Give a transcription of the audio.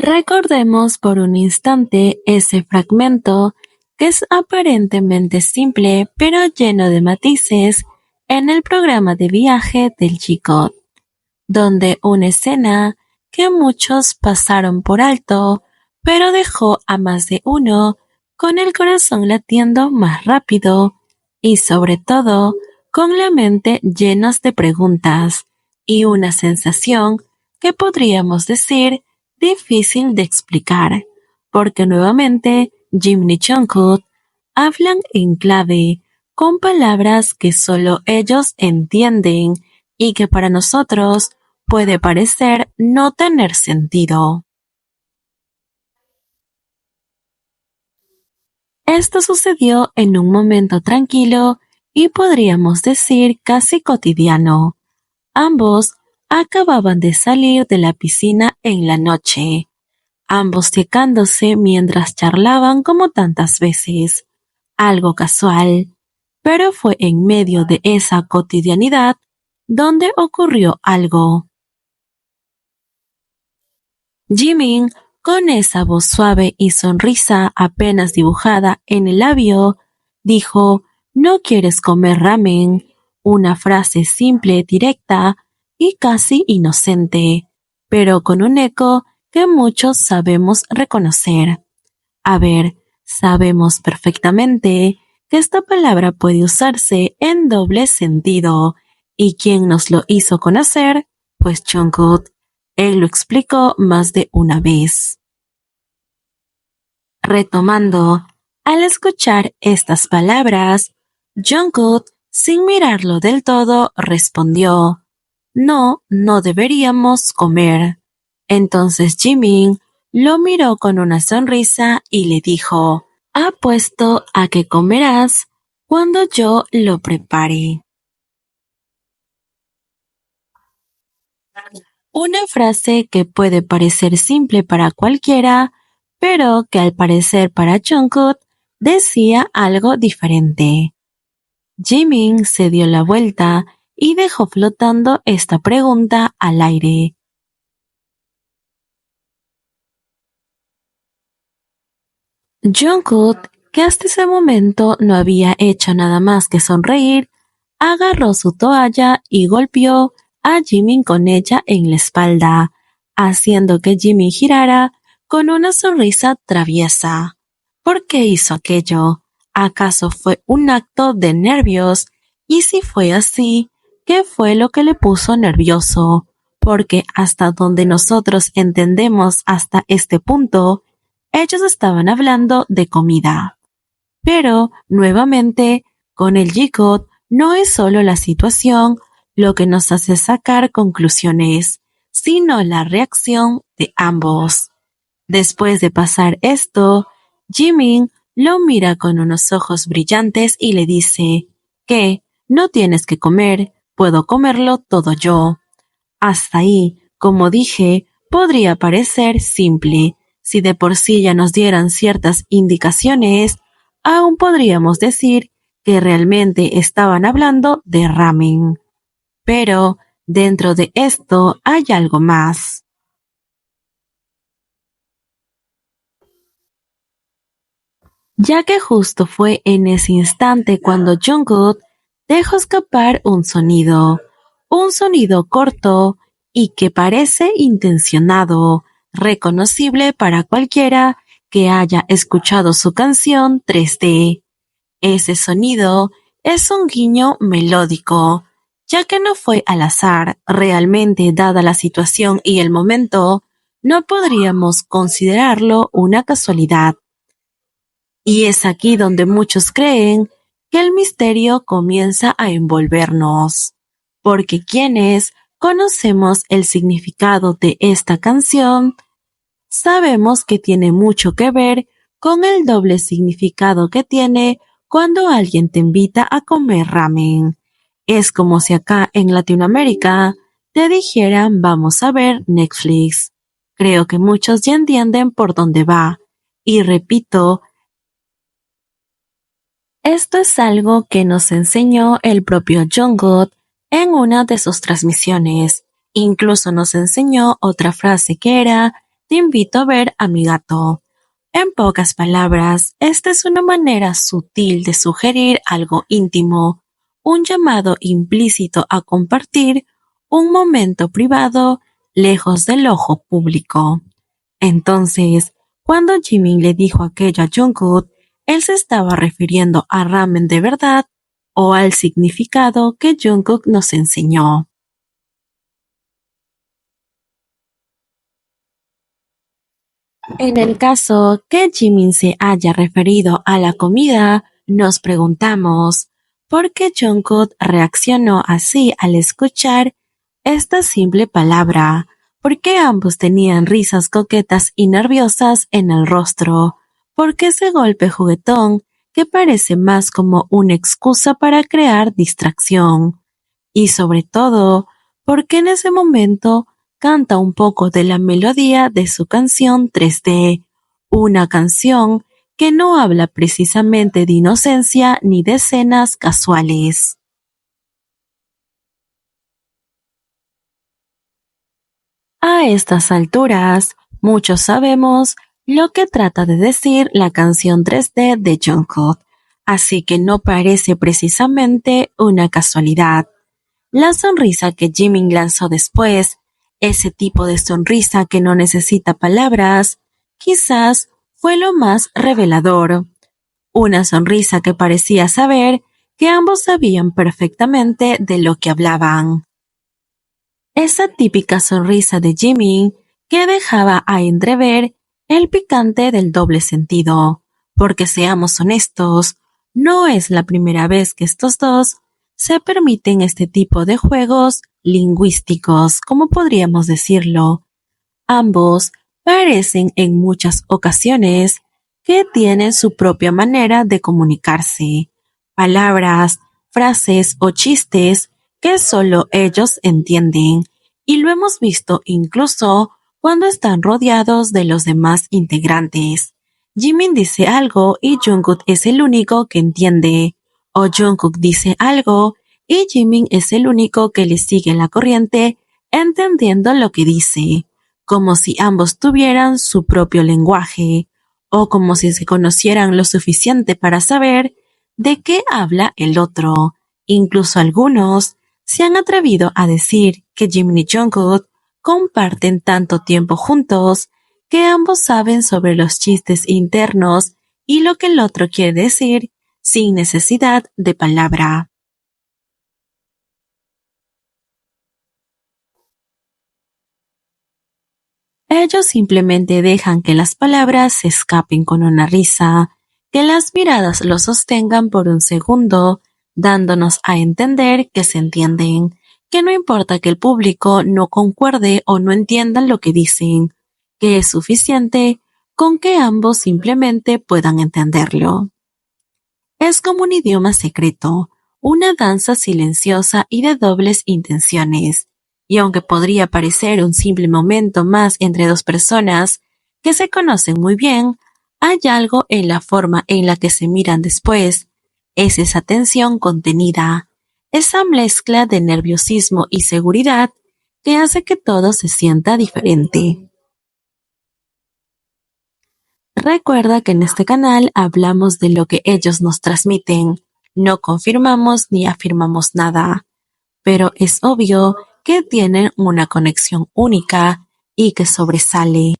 Recordemos por un instante ese fragmento que es aparentemente simple pero lleno de matices en el programa de viaje del G-Code, donde una escena que muchos pasaron por alto, pero dejó a más de uno con el corazón latiendo más rápido y sobre todo con la mente llenas de preguntas y una sensación que podríamos decir difícil de explicar, porque nuevamente Jim y Jungkook hablan en clave, con palabras que solo ellos entienden y que para nosotros puede parecer no tener sentido. Esto sucedió en un momento tranquilo y podríamos decir casi cotidiano. Ambos acababan de salir de la piscina en la noche, ambos secándose mientras charlaban como tantas veces, algo casual, pero fue en medio de esa cotidianidad donde ocurrió algo. Jimin, con esa voz suave y sonrisa apenas dibujada en el labio, dijo: «¿No quieres comer ramen?», una frase simple, directa y casi inocente, pero con un eco que muchos sabemos reconocer. A ver, sabemos perfectamente que esta palabra puede usarse en doble sentido, ¿y quién nos lo hizo conocer? Pues Jungkook. Él lo explicó más de una vez. Retomando, al escuchar estas palabras, Jungkook, sin mirarlo del todo, respondió: «No, no deberíamos comer». Entonces Jimin lo miró con una sonrisa y le dijo: «Apuesto a que comerás cuando yo lo prepare». Una frase que puede parecer simple para cualquiera, pero que al parecer para Jungkook decía algo diferente. Jimin se dio la vuelta y dejó flotando esta pregunta al aire. Jungkook, que hasta ese momento no había hecho nada más que sonreír, agarró su toalla y golpeó a Jimin con ella en la espalda, haciendo que Jimin girara con una sonrisa traviesa. ¿Por qué hizo aquello? ¿Acaso fue un acto de nervios? Y si fue así, ¿qué fue lo que le puso nervioso? Porque hasta donde nosotros entendemos hasta este punto, ellos estaban hablando de comida. Pero, nuevamente, con el G-Code no es solo la situación lo que nos hace sacar conclusiones, sino la reacción de ambos. Después de pasar esto, Jimin lo mira con unos ojos brillantes y le dice: «¿Qué? No tienes que comer, puedo comerlo todo yo». Hasta ahí, como dije, podría parecer simple. Si de por sí ya nos dieran ciertas indicaciones, aún podríamos decir que realmente estaban hablando de ramen. Pero dentro de esto hay algo más. Ya que justo fue en ese instante cuando Jungkook dejó escapar un sonido corto y que parece intencionado, reconocible para cualquiera que haya escuchado su canción 3D. Ese sonido es un guiño melódico, ya que no fue al azar, realmente dada la situación y el momento, no podríamos considerarlo una casualidad. Y es aquí donde muchos creen que el misterio comienza a envolvernos, porque quienes conocemos el significado de esta canción, sabemos que tiene mucho que ver con el doble significado que tiene cuando alguien te invita a comer ramen. Es como si acá en Latinoamérica te dijeran: «Vamos a ver Netflix». Creo que muchos ya entienden por dónde va. Y repito, esto es algo que nos enseñó el propio Jungkook en una de sus transmisiones. Incluso nos enseñó otra frase que era: te invito a ver a mi gato. En pocas palabras, esta es una manera sutil de sugerir algo íntimo, un llamado implícito a compartir un momento privado lejos del ojo público. Entonces, cuando Jimin le dijo aquello a Jungkook, él se estaba refiriendo a ramen de verdad o al significado que Jungkook nos enseñó. En el caso que Jimin se haya referido a la comida, nos preguntamos ¿por qué Jungkook reaccionó así al escuchar esta simple palabra? ¿Por qué ambos tenían risas coquetas y nerviosas en el rostro? ¿Por qué ese golpe juguetón que parece más como una excusa para crear distracción? Y sobre todo, ¿por qué en ese momento canta un poco de la melodía de su canción 3D, una canción que no habla precisamente de inocencia ni de escenas casuales? A estas alturas, muchos sabemos lo que trata de decir la canción 3D de Jungkook, así que no parece precisamente una casualidad. La sonrisa que Jimin lanzó después, ese tipo de sonrisa que no necesita palabras, quizás fue lo más revelador. Una sonrisa que parecía saber que ambos sabían perfectamente de lo que hablaban. Esa típica sonrisa de Jimin que dejaba a entrever el picante del doble sentido, porque seamos honestos, no es la primera vez que estos dos se permiten este tipo de juegos lingüísticos, como podríamos decirlo. Ambos parecen en muchas ocasiones que tienen su propia manera de comunicarse, palabras, frases o chistes que solo ellos entienden, y lo hemos visto incluso cuando están rodeados de los demás integrantes. Jimin dice algo y Jungkook es el único que entiende, o Jungkook dice algo y Jimin es el único que le sigue la corriente entendiendo lo que dice, como si ambos tuvieran su propio lenguaje, o como si se conocieran lo suficiente para saber de qué habla el otro. Incluso algunos se han atrevido a decir que Jimin y Jungkook comparten tanto tiempo juntos que ambos saben sobre los chistes internos y lo que el otro quiere decir sin necesidad de palabra. Ellos simplemente dejan que las palabras se escapen con una risa, que las miradas lo sostengan por un segundo, dándonos a entender que se entienden, que no importa que el público no concuerde o no entienda lo que dicen, que es suficiente con que ambos simplemente puedan entenderlo. Es como un idioma secreto, una danza silenciosa y de dobles intenciones, y aunque podría parecer un simple momento más entre dos personas que se conocen muy bien, hay algo en la forma en la que se miran después, es esa tensión contenida, esa mezcla de nerviosismo y seguridad que hace que todo se sienta diferente. Recuerda que en este canal hablamos de lo que ellos nos transmiten, no confirmamos ni afirmamos nada, pero es obvio que tienen una conexión única y que sobresale.